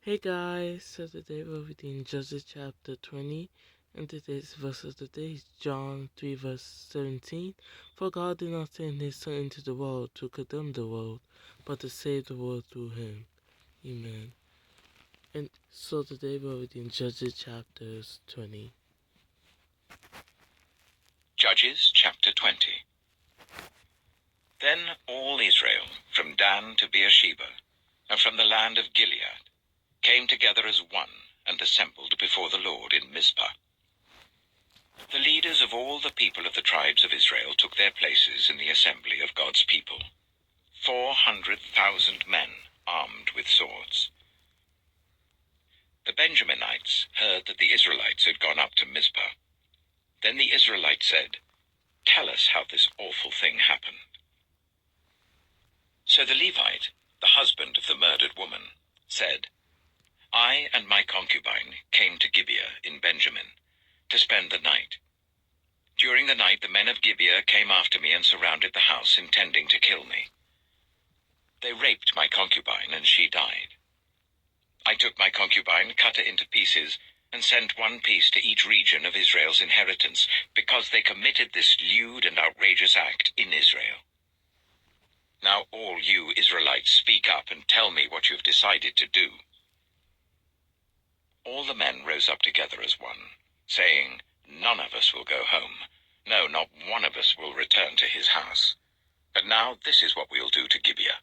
Hey guys, so today we're reading Judges chapter 20, and today's verse of the day is John 3 verse 17. For God did not send his Son into the world to condemn the world, but to save the world through him. Amen. And so today we're reading Judges chapters 20. Judges chapter 20. Then all Israel, from Dan to Beersheba, and from the land of Gilead, came together as one and assembled before the Lord in Mizpah. The leaders of all the people of the tribes of Israel took their places in the assembly of God's people, 400,000 men armed with swords. The Benjaminites heard that the Israelites had gone up to Mizpah. Then the Israelites said, "Tell us how this awful thing happened." So the Levite, the husband of the murdered woman, said, "I and my concubine came to Gibeah in Benjamin to spend the night. During the night the men of Gibeah came after me and surrounded the house, intending to kill me. They raped my concubine, and she died. I took my concubine, cut her into pieces, and sent one piece to each region of Israel's inheritance, because they committed this lewd and outrageous act in Israel. Now all you Israelites, speak up and tell me what you have decided to do." All the men rose up together as one, saying, "None of us will go home. No, not one of us will return to his house. But now this is what we'll do to Gibeah.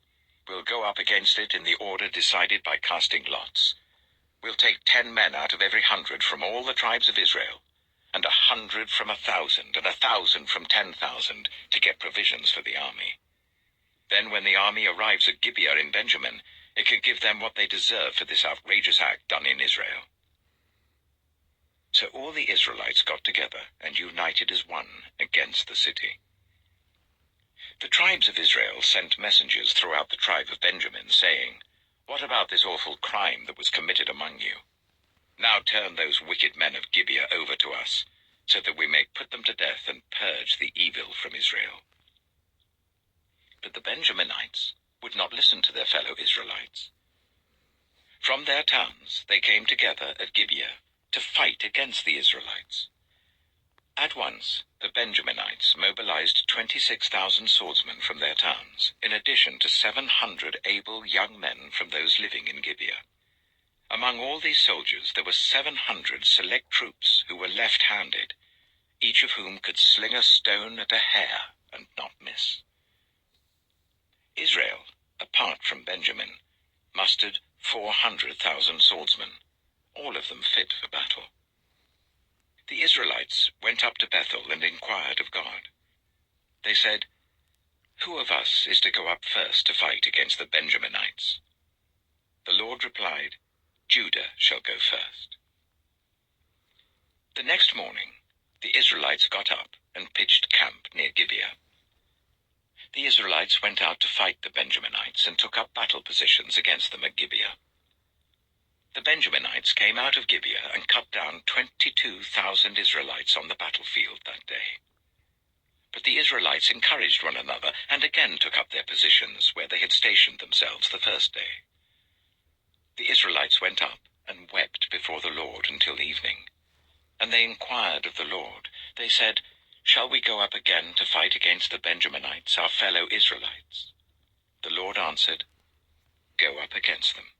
We'll go up against it in the order decided by casting lots. We'll take 10 men out of every 100 from all the tribes of Israel, and 100 from 1,000, and 1,000 from 10,000, to get provisions for the army. Then when the army arrives at Gibeah in Benjamin, it can give them what they deserve for this outrageous act done in Israel." So all the Israelites got together and united as one against the city. The tribes of Israel sent messengers throughout the tribe of Benjamin, saying, "What about this awful crime that was committed among you? Now turn those wicked men of Gibeah over to us, so that we may put them to death and purge the evil from Israel." But the Benjaminites would not listen to their fellow Israelites. From their towns they came together at Gibeah to fight against the Israelites. At once the Benjaminites mobilized 26,000 swordsmen from their towns, in addition to 700 able young men from those living in Gibeah. Among all these soldiers there were 700 select troops who were left-handed, each of whom could sling a stone at a hair and not miss. Israel, apart from Benjamin, mustered 400,000 swordsmen, all of them fit for battle. The Israelites went up to Bethel and inquired of God. They said, "Who of us is to go up first to fight against the Benjaminites?" The Lord replied, "Judah shall go first." The next morning, the Israelites got up and pitched camp near Gibeah. The Israelites went out to fight the Benjaminites and took up battle positions against them at Gibeah. The Benjaminites came out of Gibeah and cut down 22,000 Israelites on the battlefield that day. But the Israelites encouraged one another and again took up their positions where they had stationed themselves the first day. The Israelites went up and wept before the Lord until evening. And they inquired of the Lord. They said, "Shall we go up again to fight against the Benjaminites, our fellow Israelites?" The Lord answered, "Go up against them."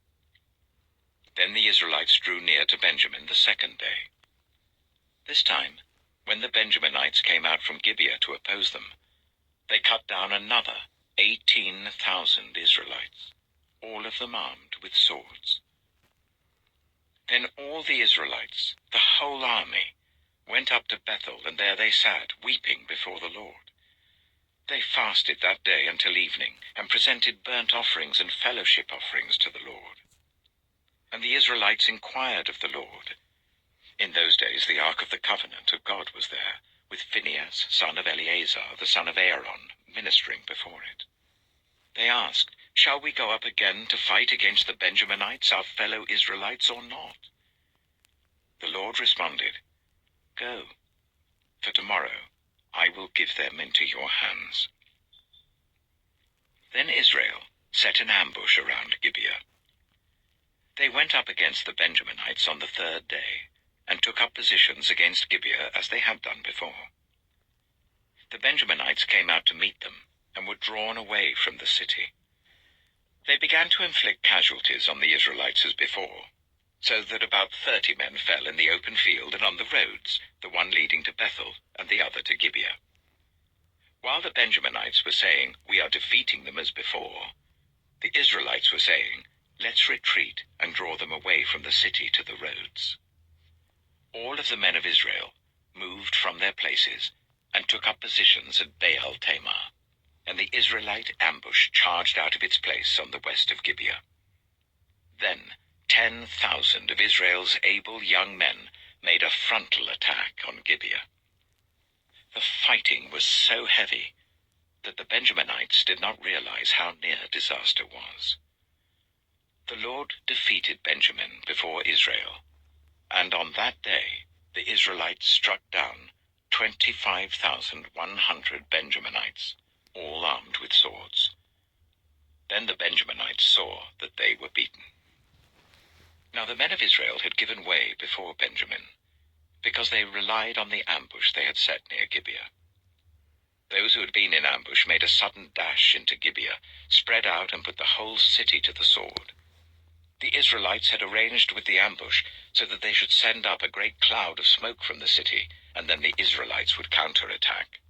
Then the Israelites drew near to Benjamin the second day. This time, when the Benjaminites came out from Gibeah to oppose them, they cut down another 18,000 Israelites, all of them armed with swords. Then all the Israelites, the whole army, went up to Bethel, and there they sat, weeping before the Lord. They fasted that day until evening, and presented burnt offerings and fellowship offerings to the Lord. And the Israelites inquired of the Lord. In those days the Ark of the Covenant of God was there, with Phinehas, son of Eleazar, the son of Aaron, ministering before it. They asked, "Shall we go up again to fight against the Benjaminites, our fellow Israelites, or not?" The Lord responded, "Go, for tomorrow I will give them into your hands." Then Israel set an ambush around Gibeah. They went up against the Benjaminites on the third day, and took up positions against Gibeah as they had done before. The Benjaminites came out to meet them, and were drawn away from the city. They began to inflict casualties on the Israelites as before, so that about 30 men fell in the open field and on the roads, the one leading to Bethel and the other to Gibeah. While the Benjaminites were saying, "We are defeating them as before," the Israelites were saying, "Let's retreat and draw them away from the city to the roads." All of the men of Israel moved from their places and took up positions at Baal Tamar, and the Israelite ambush charged out of its place on the west of Gibeah. Then 10,000 of Israel's able young men made a frontal attack on Gibeah. The fighting was so heavy that the Benjaminites did not realize how near disaster was. The Lord defeated Benjamin before Israel, and on that day the Israelites struck down 25,100 Benjaminites, all armed with swords. Then the Benjaminites saw that they were beaten. Now the men of Israel had given way before Benjamin, because they relied on the ambush they had set near Gibeah. Those who had been in ambush made a sudden dash into Gibeah, spread out and put the whole city to the sword. The Israelites had arranged with the ambush so that they should send up a great cloud of smoke from the city, and then the Israelites would counterattack.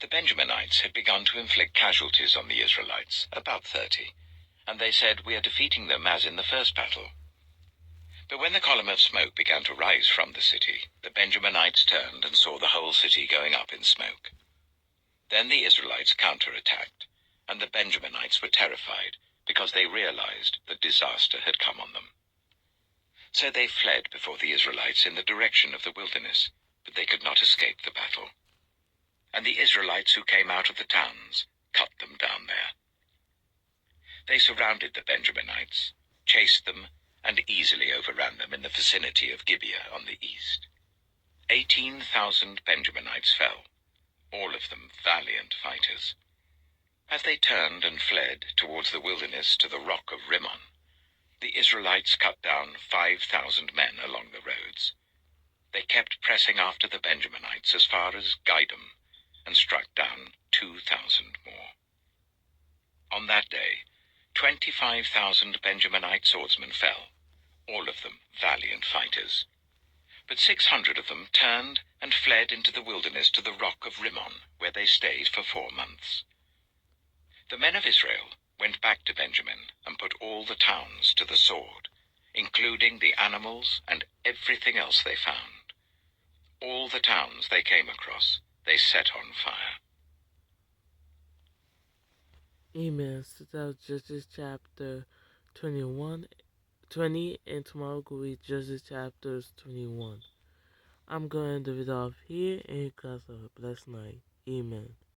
The Benjaminites had begun to inflict casualties on the Israelites, about 30, and they said, "We are defeating them as in the first battle." But when the column of smoke began to rise from the city, the Benjaminites turned and saw the whole city going up in smoke. Then the Israelites counterattacked, and the Benjaminites were terrified because they realized that disaster had come on them. So they fled before the Israelites in the direction of the wilderness, but they could not escape the battle. And the Israelites who came out of the towns cut them down there. They surrounded the Benjaminites, chased them, and easily overran them in the vicinity of Gibeah on the east. 18,000 Benjaminites fell, all of them valiant fighters. As they turned and fled towards the wilderness to the rock of Rimmon, the Israelites cut down 5,000 men along the roads. They kept pressing after the Benjaminites as far as Gidom, and struck down 2,000 more. On that day, 25,000 Benjaminite swordsmen fell, all of them valiant fighters. But 600 of them turned and fled into the wilderness to the rock of Rimmon, where they stayed for 4 months. The men of Israel went back to Benjamin and put all the towns to the sword, including the animals and everything else they found. All the towns they came across they set on fire. Amen. So that was Judges chapter 20, and tomorrow we'll read Judges chapters 21. I'm going to end it off here, and you guys have a blessed night. Amen.